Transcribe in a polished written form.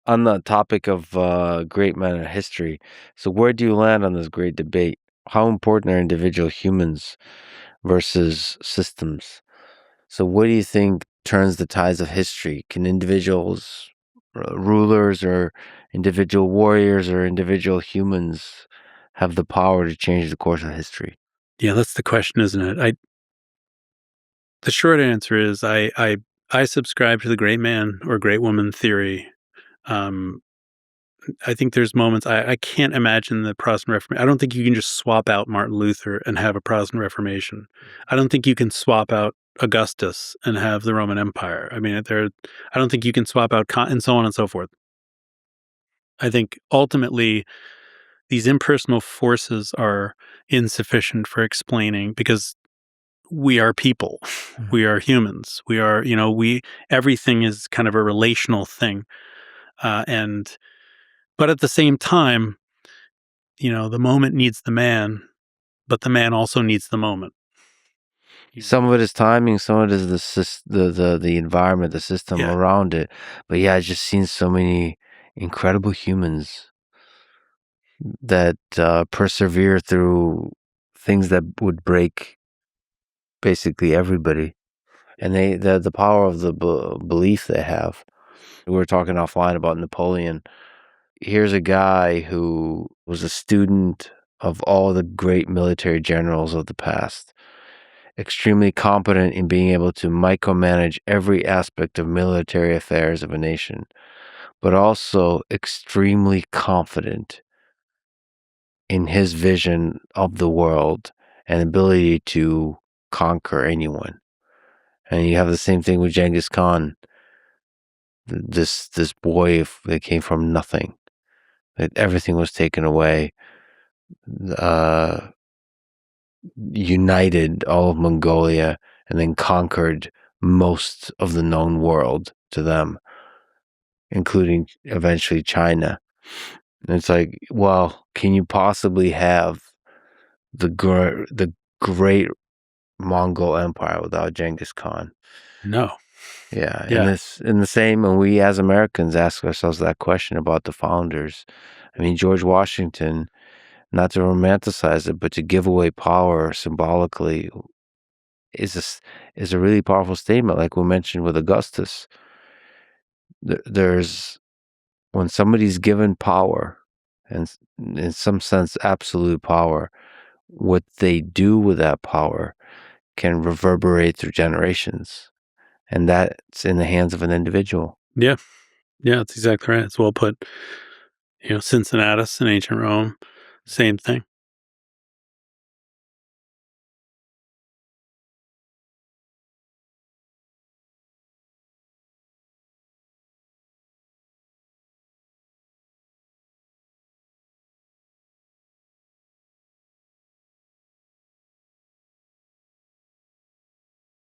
On the topic of great men of history, so where do you land on this great debate? How important are individual humans versus systems? So, what do you think turns the tides of history? Can individuals, rulers, or individual warriors, or individual humans have the power to change the course of history? Yeah, that's the question, isn't it? The short answer is I subscribe to the great man or great woman theory. Um, I think there's moments I can't imagine the Protestant Reformation. I don't think you can just swap out Martin Luther and have a Protestant Reformation. I don't think you can swap out Augustus and have the Roman Empire. I mean, I don't think you can swap out and so on and so forth. I think ultimately these impersonal forces are insufficient for explaining because we are people. We are humans. We are, everything is kind of a relational thing. But at the same time, the moment needs the man, but the man also needs the moment. Some of it is timing, some of it is the environment, the system around it. But yeah, I've just seen so many incredible humans that persevere through things that would break basically everybody, and the power of the belief they have. We were talking offline about Napoleon. Here's a guy who was a student of all the great military generals of the past, extremely competent in being able to micromanage every aspect of military affairs of a nation, but also extremely confident in his vision of the world and ability to conquer anyone. And you have the same thing with Genghis Khan, this boy that came from nothing, that everything was taken away, united all of Mongolia, and then conquered most of the known world to them, including eventually China. And it's like, well, can you possibly have the great Mongol Empire without Genghis Khan? No. Yeah. In the same, when we as Americans ask ourselves that question about the founders, I mean, George Washington, not to romanticize it, but to give away power symbolically is a really powerful statement. Like we mentioned with Augustus, there's when somebody's given power, and in some sense absolute power, what they do with that power can reverberate through generations, and that's in the hands of an individual. Yeah, that's exactly right. It's well put. Cincinnatus in ancient Rome, same thing.